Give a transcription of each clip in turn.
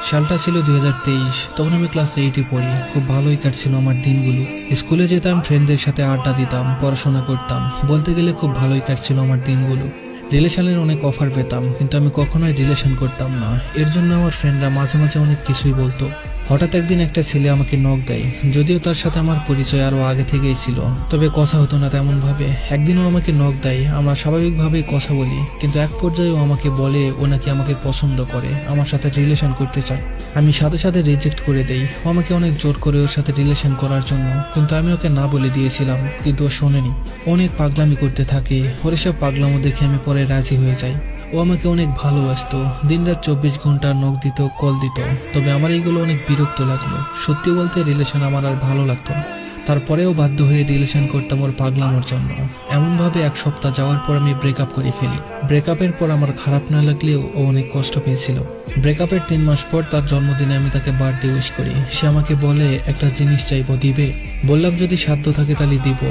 সালটা ছিল 2023। তখন আমি ক্লাস 8-এ পড়ি। খুব ভালোই কাটছিল আমার দিনগুলো। স্কুলে যেতাম, ফ্রেন্ডদের সাথে আড্ডা দিতাম, পড়াশোনা করতাম। বলতে গেলে খুব ভালোই কাটছিল আমার দিনগুলো। রিলেশনের অনেক অফার পেতাম, কিন্তু আমি কখনোই রিলেশন করতাম না। এর জন্য আমার ফ্রেন্ডরা মাঝে মাঝে অনেক কিছুই বলতো। হঠাৎ একদিন একটা ছেলে আমাকে নক দেয়। যদিও তার সাথে আমার পরিচয় আরো আগে থেকেই ছিল, তবে কথা হতো না তেমন ভাবে। একদিনও আমাকে নক দেয়, আমরা স্বাভাবিকভাবেই কথা বলি, কিন্তু এক পর্যায়ে ও আমাকে বলে ও নাকি আমাকে পছন্দ করে, আমার সাথে রিলেশন করতে চায়। আমি সাথে সাথে রিজেক্ট করে দেই। ও আমাকে অনেক জোর করে ওর সাথে রিলেশন করার জন্য, কিন্তু আমি ওকে না বলে দিয়েছিলাম, কিন্তু ও শোনেনি। অনেক পাগলামি করতে থাকে। ওর এসব পাগলামো দেখে আমি পরে রাজি হয়ে যাই। ও আমাকে অনেক ভালোবাসতো, দিনরাত 24 ঘন্টা নক দিত, কল দিত। তবে আমার এইগুলো অনেক বিরক্ত লাগলো। সত্যি বলতে রিলেশন আমার আর ভালো লাগতো না। তারপরেও বাধ্য হয়ে রিলেশন করতাম ওর পাগলামোর জন্য। এমনভাবে এক সপ্তাহ যাওয়ার পর আমি ব্রেকআপ করে ফেলি। ব্রেকআপের পর আমার খারাপ না লাগলেও ও অনেক কষ্ট পেয়েছিল। ব্রেকআপের 3 মাস পর তার জন্মদিনে আমি তাকে বার্থডে উইশ করি। সে আমাকে বলে একটা জিনিস চাইবো, দিবে? বললাম যদি সাধ্য থাকে তাহলে দিব।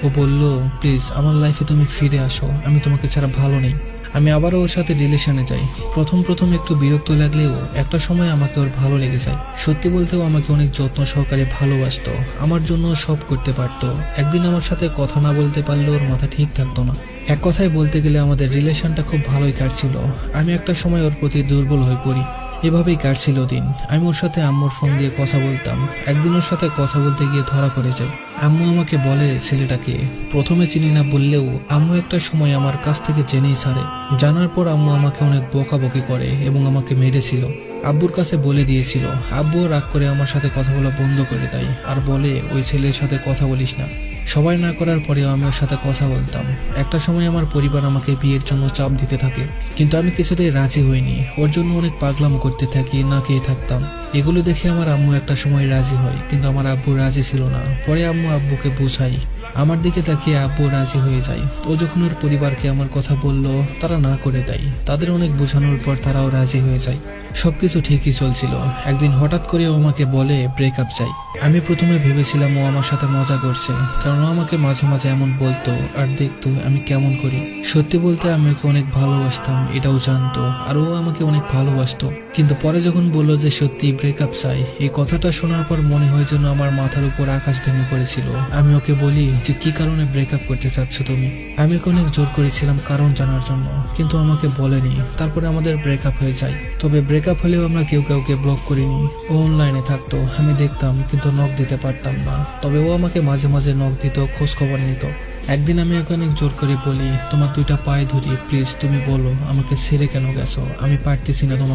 ও বলল, প্লিজ আমার লাইফে তুমি ফিরে আসো, আমি তোমাকে ছাড়া ভালো নেই। আমি আবারও ওর সাথে রিলেশনে যাই। প্রথম একটু বিরক্ত লাগলেও একটা সময় আমাকে ওর ভালো লেগে যায়। সত্যি বলতেও আমাকে অনেক যত্ন সহকারে ভালোবাসতো, আমার জন্য সব করতে পারতো। একদিন আমার সাথে কথা না বলতে পারলেও ওর মাথা ঠিক থাকতো না। এক কথায় বলতে গেলে আমাদের রিলেশনটা খুব ভালোই কাটছিল। আমি একটা সময় ওর প্রতি দুর্বল হয়ে পড়ি। এভাবেই কাটছিল দিন। আমি ওর সাথে আম্মুর ফোন দিয়ে কথা বলতাম। একদিন ওর সাথে কথা বলতে গিয়ে ধরা পড়ে যায়। আম্মু আমাকে বলে ছেলেটাকে। প্রথমে চিনি না বললেও আম্মু একটা সময় আমার কাছ থেকে জেনেই ছাড়ে। জানার পর আম্মু আমাকে অনেক বকাবকি করে এবং আমাকে মেরেছিল। আব্বুর কাছে বলে দিয়েছিল। আব্বুও রাগ করে আমার সাথে কথা বলা বন্ধ করে দেয়, আর বলে ওই ছেলের সাথে কথা বলিস না। সবাই না করার পরেও আমি ওর সাথে কথা বলতাম। একটা সময় আমার পরিবার আমাকে বিয়ের জন্য চাপ দিতে থাকে, কিন্তু আমি কিছুতেই রাজি হইনি। ওর জন্য অনেক পাগলাম করতে থাকি, না খেয়ে থাকতাম। এগুলো দেখে আমার আম্মু একটা সময় রাজি হয়, কিন্তু আমার আব্বু রাজি ছিল না। পরে আব্বুকে বোঝাই। আমার দিকে তাকিয়ে আব্বু রাজি হয়ে যায়। ও যখন ওর পরিবারকে আমার কথা বলল, তারা না করে দেয়। তাদের অনেক বোঝানোর পর তারাও রাজি হয়ে যায়। সবকিছু ঠিকই চলছিল। একদিন হঠাৎ করে ও আমাকে বলে ব্রেকআপ চাই। আমি প্রথমে ভেবেছিলাম ও আমার সাথে মজা করছে, কারণ ও আমাকে মাঝে মাঝে এমন বলতো আর দেখতো আমি কেমন করি। সত্যি বলতে আমি ওকে অনেক ভালোবাসতাম, এটাও জানতো, আর ও আমাকে অনেক ভালোবাসতো। কিন্তু পরে যখন বললো যে সত্যি ব্রেকআপ চাই, এই কথাটা শোনার পর মনে হয় যেন আমার মাথার উপর আকাশ ভেঙে পড়েছিল। আমি ওকে বলি যে কি কারণে ব্রেকআপ করতে চাচ্ছ তুমি? আমি ওকে অনেক জোর করেছিলাম কারণ জানার জন্য, কিন্তু আমাকে বলেনি। তারপরে আমাদের ব্রেকআপ হয়ে যায়। তবে ব্রেকআপ হলেও আমরা কেউ কাউকে ব্লক করিনি। ও অনলাইনে থাকতো, আমি দেখতাম, কিন্তু নক দিতে পারতাম না। তবে ও আমাকে মাঝে মাঝে নক দিত, খোঁজ খবর নিত। একদিন আমি ওকে অনেক জোর করে বলি, তোমার 2টা পায়ে ধরি, প্লিজ তুমি বলো আমাকে ছেড়ে কেন গেছো? আমি পারতেছি না তোমাকে